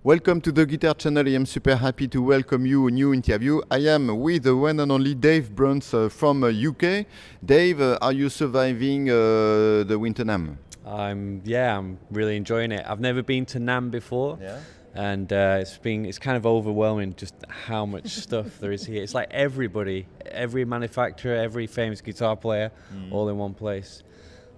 Welcome to the Guitar Channel. I am super happy to welcome you a new interview. I am with the one and only Dave Brons from UK. Dave, are you surviving the winter NAMM? I'm really enjoying it. I've never been to NAMM before, and it's kind of overwhelming just how much stuff there is here. It's like every manufacturer, every famous guitar player, all in one place.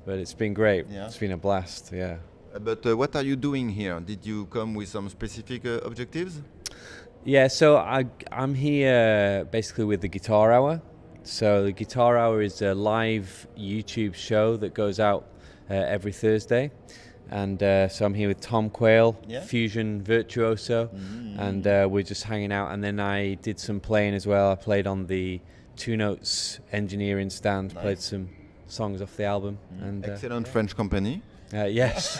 But it's been great. Yeah. It's been a blast. Yeah. But what are you doing here? Did you come with some specific objectives? Yeah, so I'm here basically with the Guitar Hour. So the Guitar Hour is a live YouTube show that goes out every Thursday. And so I'm here with Tom Quayle, Fusion virtuoso, and we're just hanging out. And then I did some playing as well. I played on the Two Notes engineering stand, played some songs off the album. And excellent French company. Yes,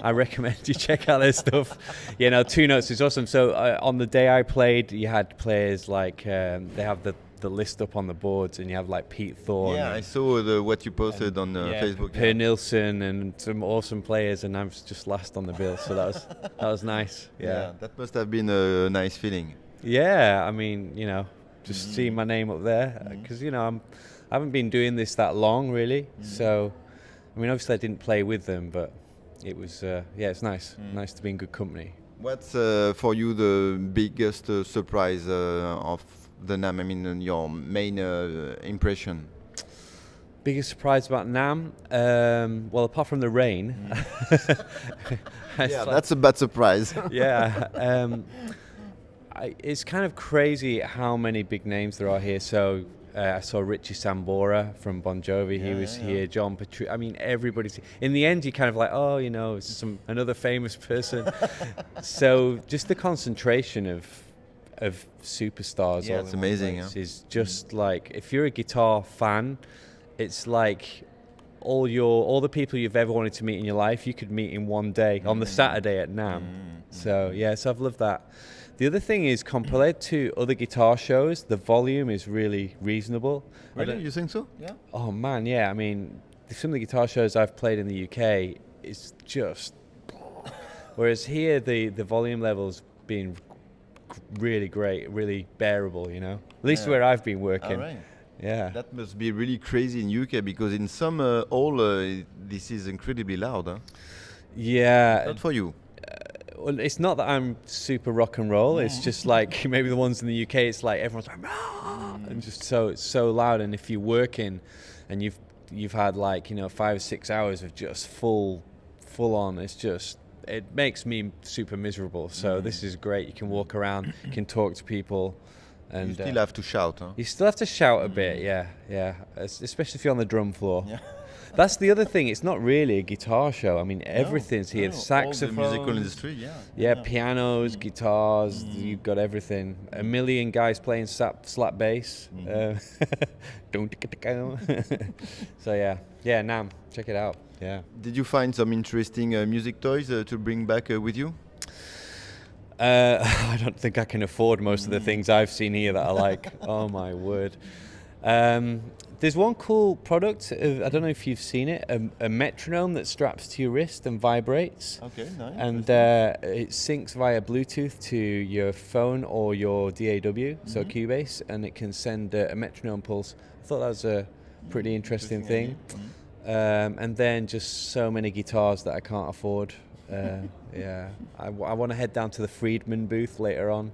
I recommend you check out their stuff. You know, Two Notes is awesome. So on the day I played, you had players like, they have the list up on the boards, and you have like Pete Thorne. Yeah, I saw what you posted on Facebook. Per Nilsson and some awesome players, and I was just last on the bill, so that was nice. Yeah, that must have been a nice feeling. Yeah, I mean, you know, just seeing my name up there, because you know I haven't been doing this that long really, so. I mean, obviously I didn't play with them, but it was, it's nice. Nice to be in good company. What's for you the biggest surprise of the NAMM? I mean, your main impression? Biggest surprise about NAMM? Well, apart from the rain. That's a bad surprise. It's kind of crazy how many big names there are here. So I saw Richie Sambora from Bon Jovi. He was here. John Petrucci. I mean, everybody's. In the end, you kind of like, oh, you know, it's another famous person. So just the concentration of superstars. Yeah, it's amazing. Is just like, if you're a guitar fan, it's like all the people you've ever wanted to meet in your life, you could meet in one day on the Saturday at NAMM. So I've loved that. The other thing is, compared to other guitar shows, the volume is really reasonable. Really? You think so? Yeah. Oh man, yeah. I mean, some of the guitar shows I've played in the UK, it's just. Whereas here, the volume level's been really great, really bearable. You know, at least where I've been working. All right. Yeah. That must be really crazy in UK, because in some this is incredibly loud. Huh? Yeah. Not for you. Well, it's not that I'm super rock and roll. It's just like maybe the ones in the UK. It's like everyone's like, and just it's so loud. And if you're working, and you've had like 5 or 6 hours of just full on, it makes me super miserable. So this is great. You can walk around, you can talk to people, and you still have to shout, huh? You still have to shout a bit, yeah. Especially if you're on the drum floor. Yeah. That's the other thing. It's not really a guitar show. I mean, everything's here. Saxophones, all the musical industry, pianos, guitars. You've got everything. A million guys playing slap bass. So NAMM. Check it out. Yeah. Did you find some interesting music toys to bring back with you? I don't think I can afford most of the things I've seen here that I like. Oh my word. There's one cool product, I don't know if you've seen it, a metronome that straps to your wrist and vibrates. Okay, nice. And it syncs via Bluetooth to your phone or your DAW, so Cubase, and it can send a metronome pulse. I thought that was a pretty interesting thing. And then just so many guitars that I can't afford. I want to head down to the Friedman booth later on,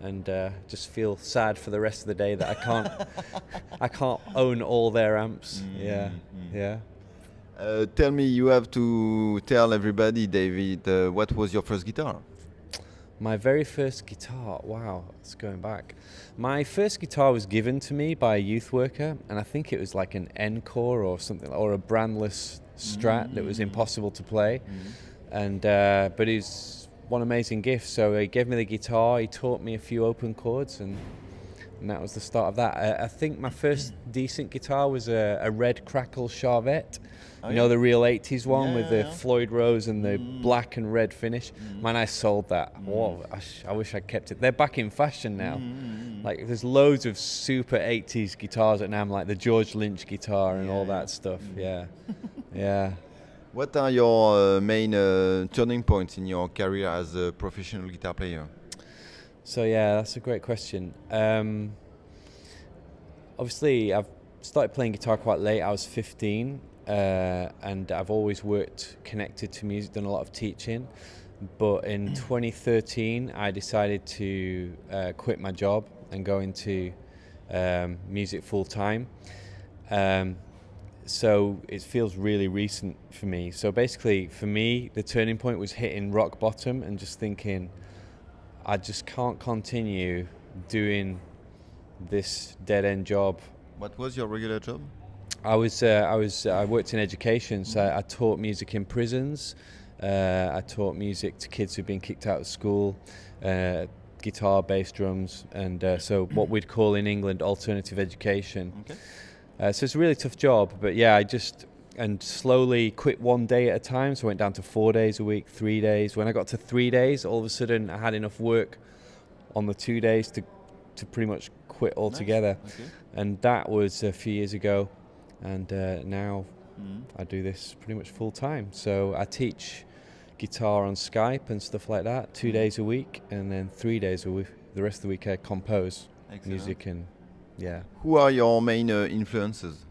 and just feel sad for the rest of the day that I can't own all their amps. Tell me, you have to tell everybody, David, what was your first guitar? My very first guitar, wow, it's going back. My first guitar was given to me by a youth worker, and I think it was like an Encore or something, or a brandless Strat that was impossible to play. And but it's one amazing gift. So he gave me the guitar, he taught me a few open chords, and that was the start of that. I think my first decent guitar was a red Crackle Charvette. You know, the real 80s one with the Floyd Rose and the black and red finish. Man, I sold that. Whoa, I wish I'd kept it. They're back in fashion now. Like, there's loads of super 80s guitars at NAMM, like the George Lynch guitar and all that stuff. Yeah. What are your main turning points in your career as a professional guitar player? So yeah, that's a great question. Obviously, I've started playing guitar quite late. I was 15, and I've always worked connected to music, done a lot of teaching. But in 2013, I decided to quit my job and go into music full time. So it feels really recent for me. So basically, for me, the turning point was hitting rock bottom and just thinking, I just can't continue doing this dead end job. What was your regular job? I worked in education, so I taught music in prisons. I taught music to kids who've been kicked out of school, guitar, bass, drums, and so what we'd call in England alternative education. Okay. So it's a really tough job, but yeah, and slowly quit one day at a time. So I went down to 4 days a week, 3 days. When I got to 3 days, all of a sudden I had enough work on the 2 days to pretty much quit altogether. Nice. Okay. And that was a few years ago. And now Mm. I do this pretty much full time. So I teach guitar on Skype and stuff like that, 2 days a week, and then 3 days a week. The rest of the week I compose Excellent. music and yeah. Who are your main influences?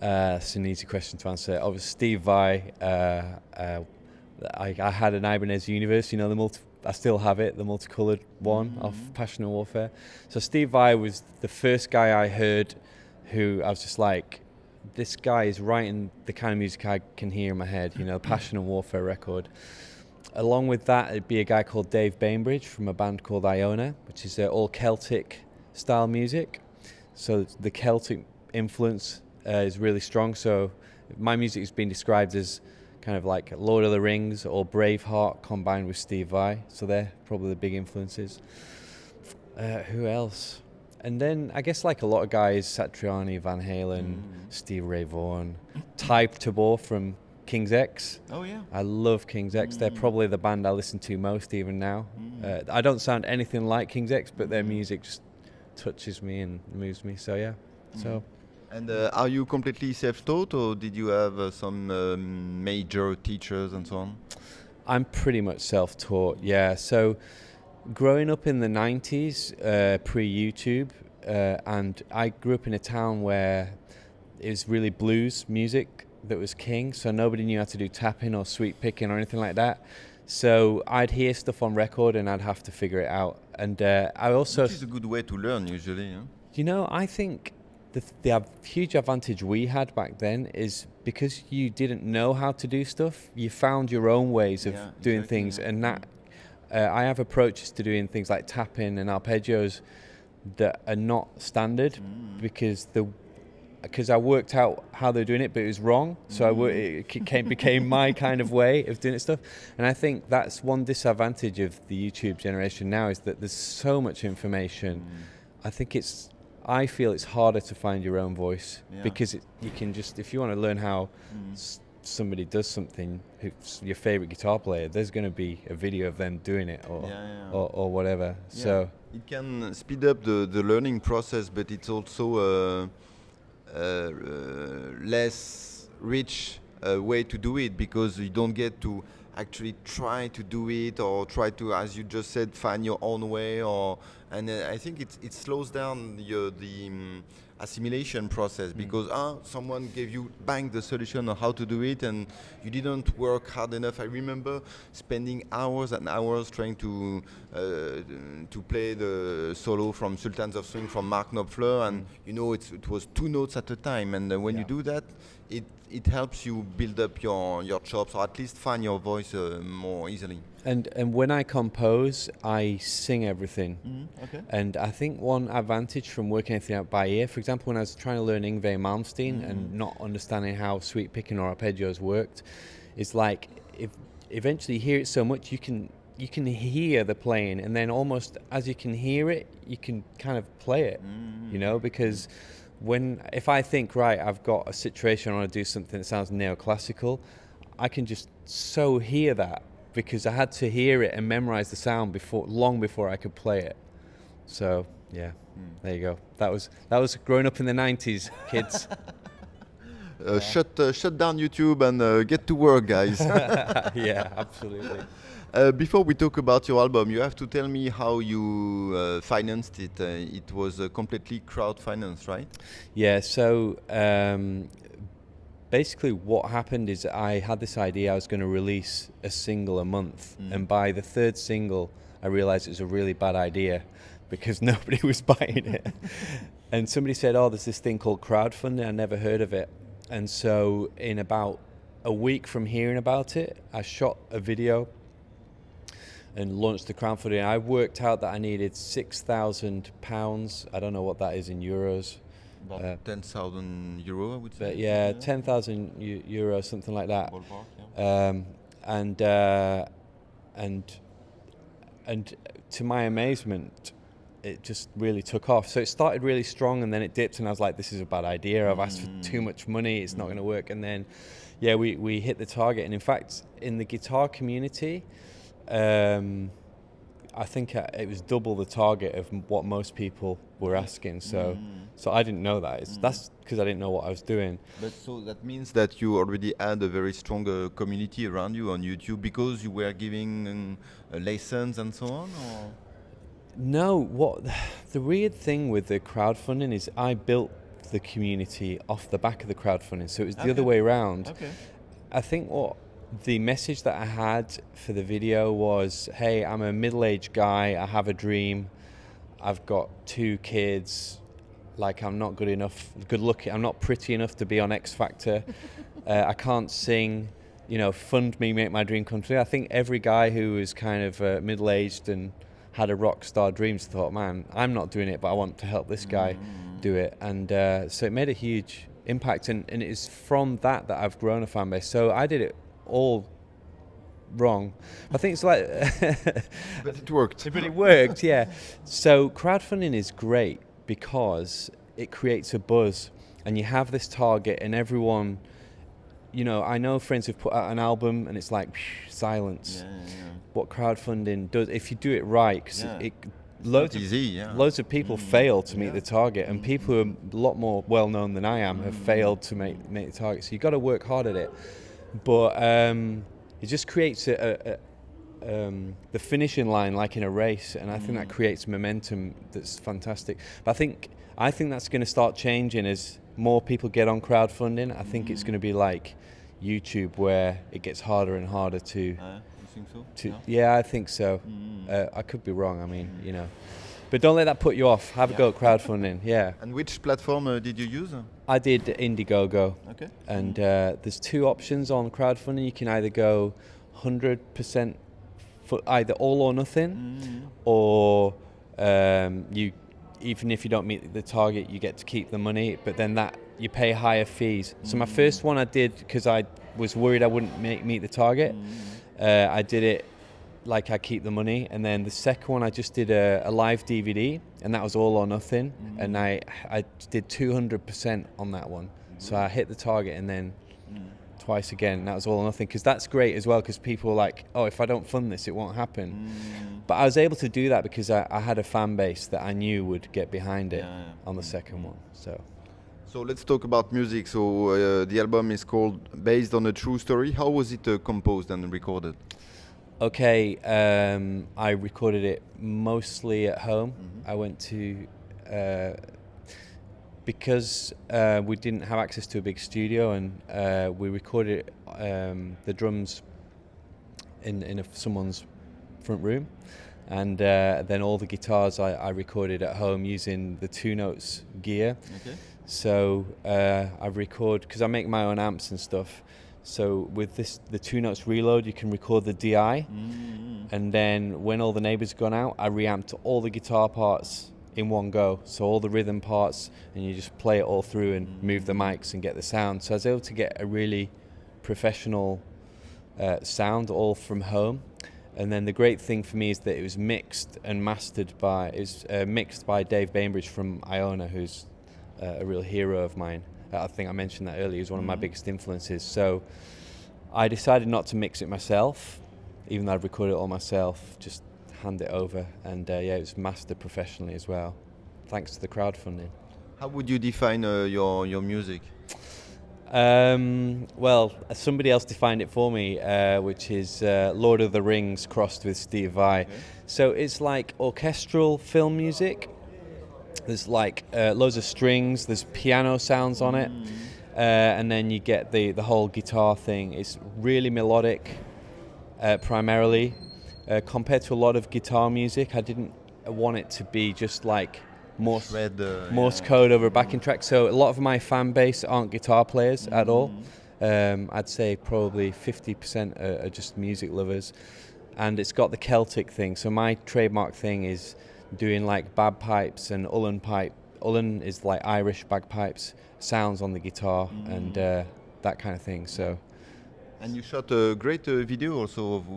It's an easy question to answer. Obviously, Steve Vai. I had an Ibanez Universe, I still have it, the multicolored one of Passion and Warfare. So Steve Vai was the first guy I heard who I was just like, this guy is writing the kind of music I can hear in my head, Passion and Warfare record. Along with that, it'd be a guy called Dave Bainbridge from a band called Iona, which is all Celtic style music. So the Celtic influence is really strong. So my music has been described as kind of like Lord of the Rings or Braveheart combined with Steve Vai. So they're probably the big influences. Who else? And then I guess like a lot of guys, Satriani, Van Halen, Steve Ray Vaughan, Type Tabor from King's X. Oh yeah. I love King's X. They're probably the band I listen to most even now. I don't sound anything like King's X, but their music just touches me and moves me. So yeah. So. And are you completely self-taught, or did you have some major teachers and so on? I'm pretty much self-taught, yeah. So growing up in the 90s, pre-YouTube, and I grew up in a town where it was really blues music that was king, so nobody knew how to do tapping or sweep picking or anything like that. So I'd hear stuff on record and I'd have to figure it out. And I also... Which is a good way to learn, usually. Huh? I think the huge advantage we had back then is because you didn't know how to do stuff, you found your own ways of doing things, and that I have approaches to doing things like tapping and arpeggios that are not standard because I worked out how they're doing it, but it was wrong. So it became my kind of way of doing it stuff. And I think that's one disadvantage of the YouTube generation now, is that there's so much information. I feel it's harder to find your own voice because you can just, if you want to learn how somebody does something, who's your favorite guitar player, there's going to be a video of them doing it or whatever. Yeah. So it can speed up the learning process, but it's also less rich way to do it, because you don't get to actually try to do it, or try to, as you just said, find your own way, and I think it slows down the assimilation process, because someone gave you the solution on how to do it, and you didn't work hard enough. I remember spending hours and hours trying to play the solo from Sultans of Swing from Mark Knopfler, and it was 2 notes at a time, and when you do that, it helps you build up your chops, or at least find your voice more easily. And when I compose, I sing everything. Okay. And I think one advantage from working everything out by ear, for example, when I was trying to learn Yngwie Malmsteen and not understanding how sweep picking or arpeggios worked, is like if eventually you hear it so much, you can hear the playing, and then almost as you can hear it, you can kind of play it, because if I think, right, I've got a situation, I want to do something that sounds neoclassical, I can just so hear that, because I had to hear it and memorize the sound long before I could play it. So yeah, there you go. That was growing up in the 90s, kids. Shut down YouTube and get to work, guys. Yeah, absolutely. Before we talk about your album, you have to tell me how you financed it. It was completely crowd-financed, right? Yeah, so basically what happened is I had this idea I was going to release a single a month, and by the third single I realized it was a really bad idea because nobody was buying it. And somebody said, oh, there's this thing called crowdfunding, I never heard of it. And so in about a week from hearing about it, I shot a video and launched the crowdfunding. I worked out that I needed £6,000. I don't know what that is in euros. About 10,000 euro, I would say. But yeah, 10,000 euros, something like that. Ballpark, yeah. And to my amazement, it just really took off. So it started really strong, and then it dipped, and I was like, "This is a bad idea. I've asked for too much money. It's not going to work." And then, yeah, we hit the target. And in fact, in the guitar community, I think it was double the target of what most people were asking. So I didn't know that. That's because I didn't know what I was doing. But so that means that you already had a very strong community around you on YouTube because you were giving lessons and so on, or? No, what the weird thing with the crowdfunding is I built the community off the back of the crowdfunding. So it was the other way around. Okay. I think what the message that I had for the video was, hey, I'm a middle-aged guy, I have a dream, I've got 2 kids, like I'm not good looking, I'm not pretty enough to be on X Factor, I can't sing, fund me, make my dream come true. I think every guy who was kind of middle-aged and had a rock star dreams thought, man, I'm not doing it, but I want to help this guy do it. And so it made a huge impact, and it is from that I've grown a fan base. So I did it all wrong. I think it's like But it worked. but it worked, yeah. So crowdfunding is great because it creates a buzz, and you have this target, and everyone, I know friends who've put out an album and it's like silence. Yeah. What crowdfunding does, if you do it right, because loads of people fail to meet the target, and people who are a lot more well known than I am have failed to make the target. So you've got to work hard at it. But it just creates the finishing line like in a race, and I think that creates momentum that's fantastic. But I think that's going to start changing as more people get on crowdfunding. I think it's going to be like YouTube, where it gets harder and harder to. You think so? Yeah, I think so. I could be wrong. I mean, but don't let that put you off. Have a go at crowdfunding. Yeah. And which platform did you use? I did Indiegogo. Okay. And there's 2 options on crowdfunding. You can either go 100% for either all or nothing, or even if you don't meet the target, you get to keep the money, but then you pay higher fees. So my first one I did because I was worried I wouldn't meet the target. I did it like I keep the money, and then the second one I just did a live DVD, and that was all or nothing, and I did 200% on that one. So I hit the target, and then twice again, and that was all or nothing, because that's great as well, because people are like, oh, if I don't fund this, it won't happen. But I was able to do that because I had a fan base that I knew would get behind it on the second one. So let's talk about music. So the album is called Based on a True Story. How was it composed and recorded? Okay, I recorded it mostly at home. I went to, because we didn't have access to a big studio, and we recorded the drums in someone's front room, and then all the guitars I recorded at home using the 2 Notes gear. Okay. So I record, because I make my own amps and stuff. So with the 2 Notes Reload, you can record the DI, and then when all the neighbors gone out, I reamped all the guitar parts in one go. So all the rhythm parts, and you just play it all through and move the mics and get the sound. So I was able to get a really professional sound all from home. And then the great thing for me is that it was mixed and mastered mixed by Dave Bainbridge from Iona, who's a real hero of mine. I think I mentioned that earlier. He's one of my biggest influences. So I decided not to mix it myself, even though I'd recorded it all myself, just hand it over. And it was mastered professionally as well, thanks to the crowdfunding. How would you define your music? Well, somebody else defined it for me, which is Lord of the Rings crossed with Steve Vai. Okay. So it's like orchestral film music. There's like loads of strings. There's piano sounds on it, and then you get the whole guitar thing. It's really melodic, primarily. Compared to a lot of guitar music, I didn't want it to be just like Morse Yeah. code over a backing track. So a lot of my fan base aren't guitar players at all. I'd say probably 50% are just music lovers, and it's got the Celtic thing. So my trademark thing is doing like bagpipes and Ullen pipe. Ullen is like Irish bagpipes sounds on the guitar and that kind of thing. So. And you shot a great video also of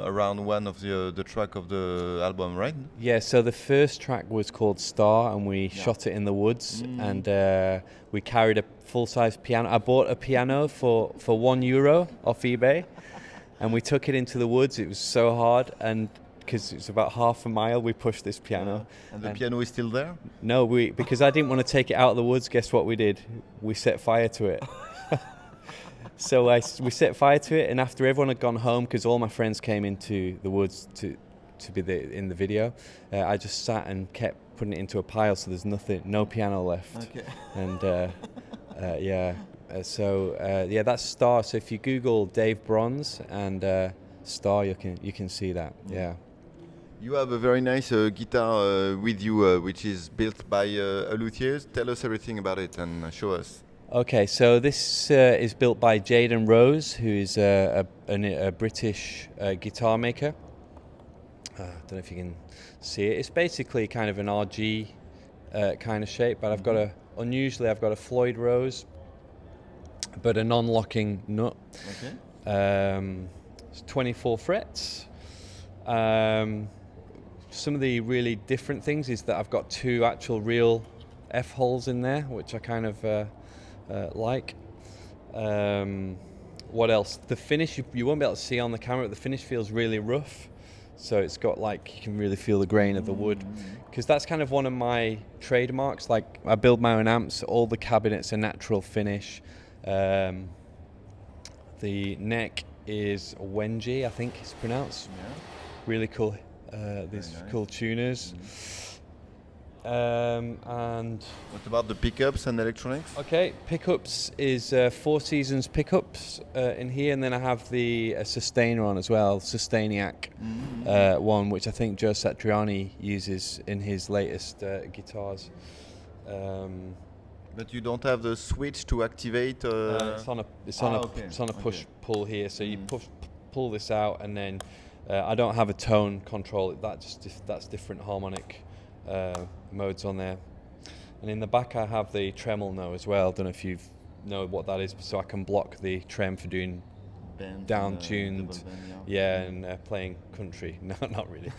around one of the track of the album, right? Yeah, so the first track was called Star, and we shot it in the woods, and we carried a full-size piano. I bought a piano for €1 off eBay, and we took it into the woods. It was so hard, and because it's about half a mile, we pushed this piano. And the piano is still there? No, because I didn't want to take it out of the woods. Guess what we did? We set fire to it. So we set fire to it, and after everyone had gone home, because all my friends came into the woods to be in the video, I just sat and kept putting it into a pile, so there's no piano left. Okay. And that's Star. So if you Google Dave Brons and Star, you can see that. Yeah. You have a very nice guitar with you, which is built by a luthier. Tell us everything about it and show us. Okay, so this is built by Jaden Rose, who is a British guitar maker. I don't know if you can see it. It's basically kind of an RG kind of shape, but I've got a Floyd Rose, but a non-locking nut. Okay. It's 24 frets. Some of the really different things is that I've got 2 actual real F holes in there, which I kind of like. What else? The finish you won't be able to see on the camera, but the finish feels really rough. So it's got like, you can really feel the grain of the wood, because that's kind of one of my trademarks. Like, I build my own amps, all the cabinets are natural finish. The neck is Wenji, I think it's pronounced. Yeah. Really cool. These nice. cool tuners. And What about the pickups and electronics? okay, pickups is 4 Seasons pickups in here, and then I have the sustainer on as well, Sustainiac one, which I think Joe Satriani uses in his latest guitars. But you don't have the switch to activate. It's on a push pull here, so you pull this out, and then I don't have a tone control. That's different harmonic modes on there. And in the back I have the tremolo as well. Don't know if you know what that is, so I can block the trem for doing Band, down-tuned, double band, and playing country. No, not really.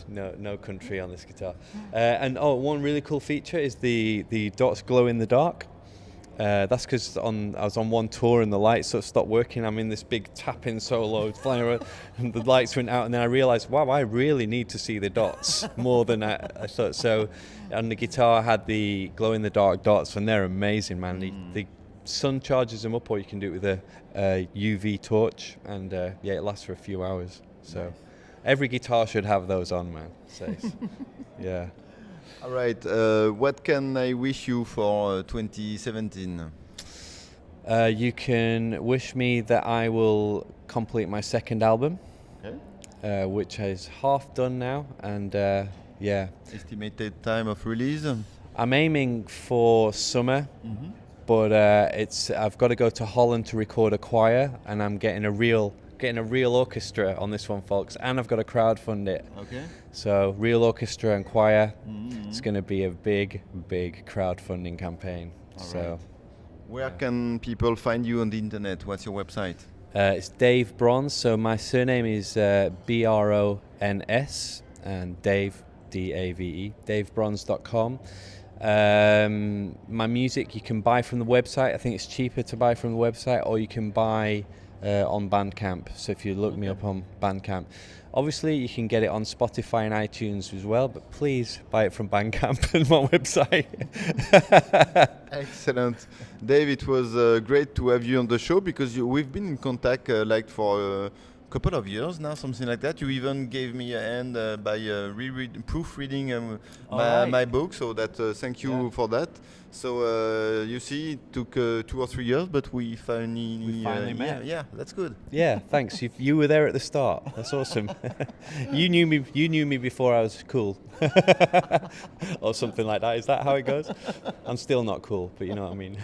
no country on this guitar. And one really cool feature is the dots glow in the dark. That's because I was on one tour and the lights sort of stopped working. I'm in this big tapping solo flying around, and the lights went out, and then I realised, wow, I really need to see the dots more than I thought. So on the guitar I had the glow in the dark dots, and they're amazing, man. The sun charges them up, or you can do it with a UV torch, and it lasts for a few hours. So every guitar should have those on, man. So yeah. All right. What can I wish you for 2017? You can wish me that I will complete my second album, which is half done now, and Estimated time of release? I'm aiming for summer, but I've got to go to Holland to record a choir, and I'm getting a real orchestra on this one, folks, and I've got to crowdfund it. Okay. So real orchestra and choir. It's going to be a big crowdfunding campaign. Right. Where can people find you on the internet? What's your website? It's Dave Brons. So my surname is Brons, and Dave, Dave, DaveBrons.com. My music you can buy from the website. I think it's cheaper to buy from the website, or you can buy on Bandcamp. So if you look me up on Bandcamp, obviously you can get it on Spotify and iTunes as well. But please buy it from Bandcamp and my website. Excellent. Dave, it was great to have you on the show because we've been in contact like for a couple of years now, something like that. You even gave me a hand by proofreading my book, so that thank you for that. So you see, it took 2 or 3 years, but we finally met. Yeah, that's good. Yeah, thanks. You were there at the start. That's awesome. You knew me before I was cool, or something like that. Is that how it goes? I'm still not cool, but you know what I mean.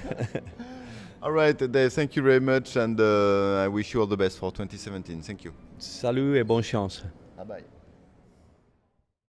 All right, Dave, thank you very much, and I wish you all the best for 2017. Thank you. Salut et bonne chance. Bye bye.